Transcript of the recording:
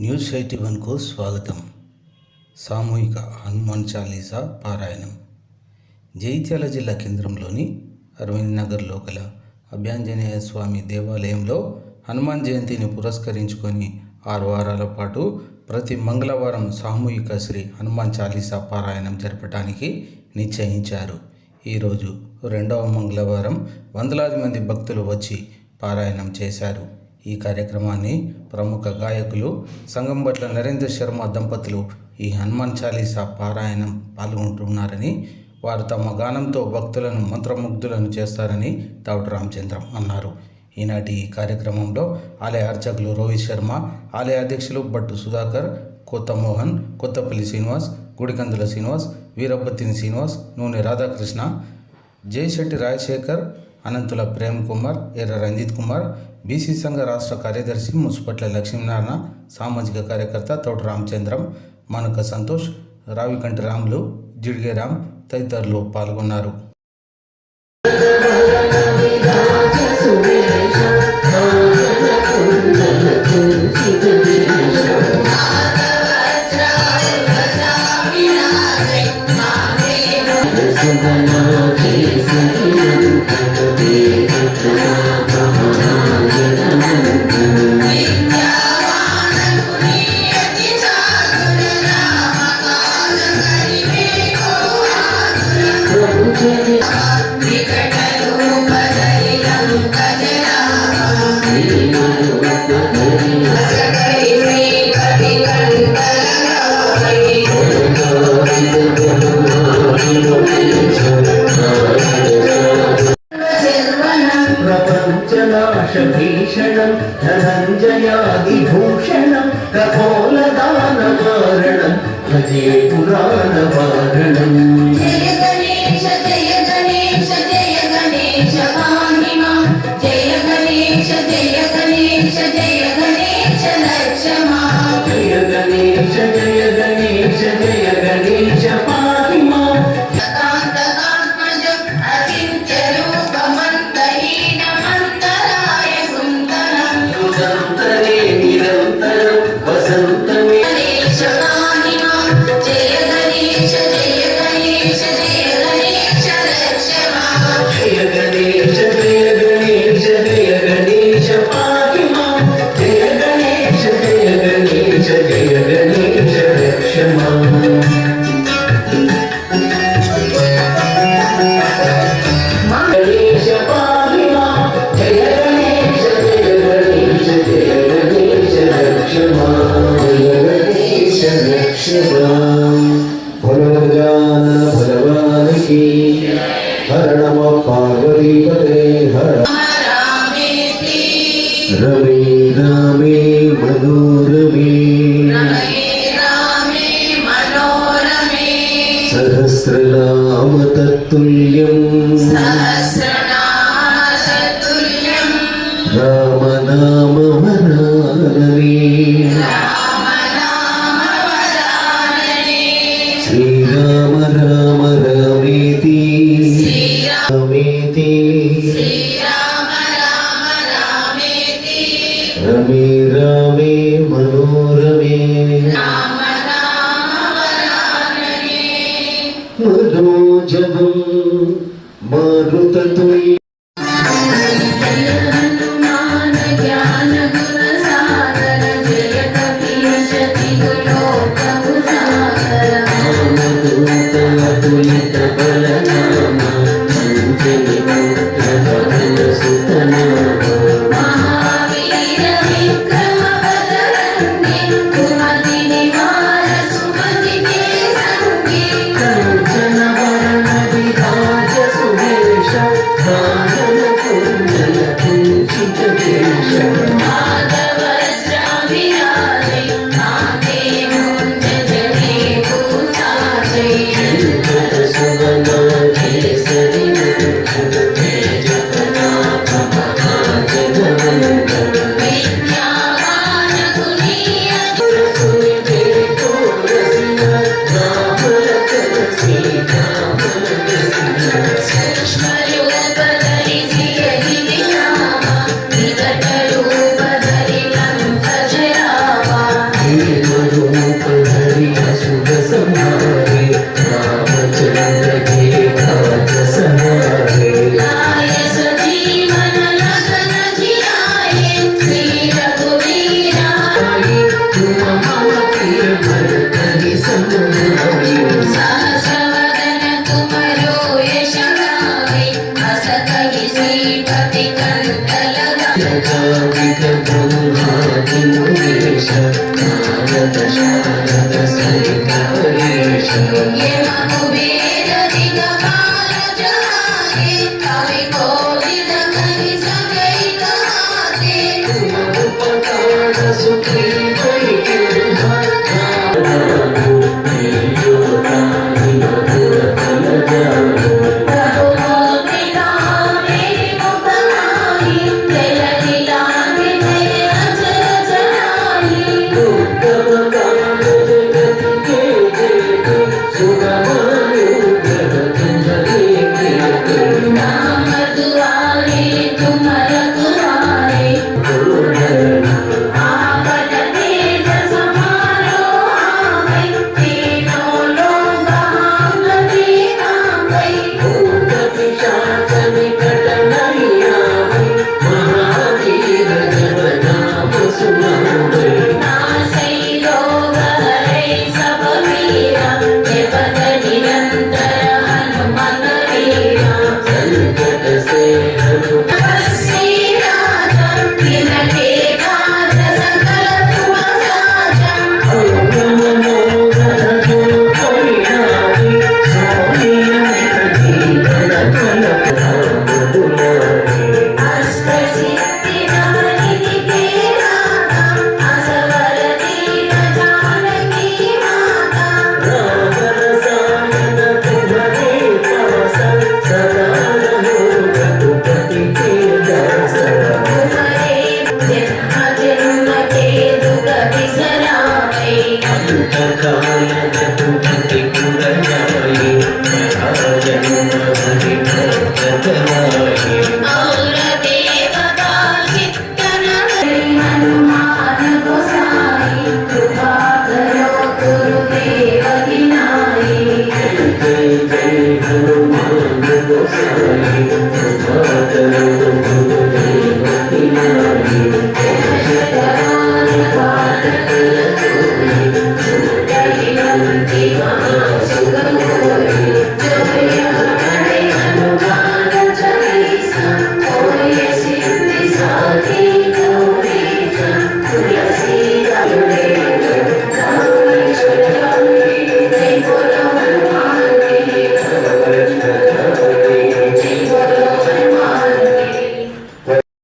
News 81కు స్వాగతం. సామూహిక హనుమాన్ చాలీసా పారాయణం. జగిత్యాల జిల్లా కేంద్రంలోని అరవింద్ నగర్లో గల అభయాంజనేయ స్వామి దేవాలయంలో హనుమాన్ జయంతిని పురస్కరించుకొని 6 వారాల పాటు ప్రతి మంగళవారం సామూహిక శ్రీ హనుమాన్ చాలీసా పారాయణం జరపడానికి నిశ్చయించారు. ఈరోజు 2వ మంగళవారం వందలాది మంది భక్తులు వచ్చి పారాయణం చేశారు. ఈ కార్యక్రమాన్ని ప్రముఖ గాయకులు సంగంబట్ల నరేంద్ర శర్మ దంపతులు ఈ హనుమాన్ చాలీసా పారాయణం పాల్గొంటున్నారని, వారు తమ గానంతో భక్తులను మంత్రముగ్ధులను చేస్తారని తావుటి రామచంద్రం అన్నారు. ఈనాటి ఈ కార్యక్రమంలో ఆలయ అర్చకులు రోహిత్ శర్మ, ఆలయ అధ్యక్షులు భట్టు సుధాకర్, కొత్త మోహన్, కొత్తపల్లి శ్రీనివాస్, గుడికందుల శ్రీనివాస్, వీరబ్బతిని శ్రీనివాస్, నూనె రాధాకృష్ణ, జయశెట్టి రాజశేఖర్, అనంతుల ప్రేమ్ కుమార్, ఎర్ర రంజిత్ కుమార్, బీసీ సంఘ రాష్ట్ర కార్యదర్శి ముసుపట్ల లక్ష్మీనారాయణ, సామాజిక కార్యకర్త తోట రామచంద్రం, మానక సంతోష్, రావికంటి రాములు, జిడ్గే రామ్ తదితరులు పాల్గొన్నారు. ప్రపంచనాశభీషణం ధనంజయాదిభూషణం కఠోలదానవారణం భజే పురాణవారణం. జయ గణేశ జయ గణేశ జయ గణేశ వాహిమా, జయ గణేశ జయ గణేశ జయ గణేశ లక్ష్మా, జయ గణేశ జయ గణేశ జయ గణేశ పాహిమా. సకాంతకాత్మజం అచింత్య రూపమంతహీనమంతరాయ కుంతలం, సుదంతరే నిరంతరం వసంతమే. గణేశ వాహిమా, జయ గణేశ జయ గణేశ జయ గణేశ లక్ష్మా, జయ గణేశ జయ గణేశ జయ గణేశ పాహిమా. జయ గణేశ జయ గణేశ జయ గణేశ రక్షమా. గణేశ పాహిమా, జయ గణేశ జయ గణేశ జయ గణేశ రక్షమా. జయ గణేశ రక్షమా. భగవద్గీతాన భగవానికి హర నమ పార్వతీపతే హర. రామేతి రమే రామే మనోరమే రమే రామే మనోరమే, సహస్రనామ తత్తుల్యం సహస్రనామతతుల్యం, రామనామ వరాననే. రామనామవరాననే, శ్రీరామ రామ రామేతి రామేతి శ్రీరామ రామ రామేతి, రమే రామే మనోరమే. రామనామవరాననే, మనోజవం మారుతతుల్యం హనుమాన జ్ఞాన గుణ సాగర, జయ కపీశ దిగులోకము సాగర, తులిత బలనామ సంజని పుత్ర సుతనామ. మహావీర విక్రమ బదరంగి, కుమతి నివార సుమతి కేసంగి, కంచన వరణ విరాజ సువేష सनकादिक ब्रह्मादि मुनीश नारद शारद सहित हरीश यम कुबेर दिगपाल जागे कवि कोविद कहि सकै गाते तुम उपकार सुग्रीव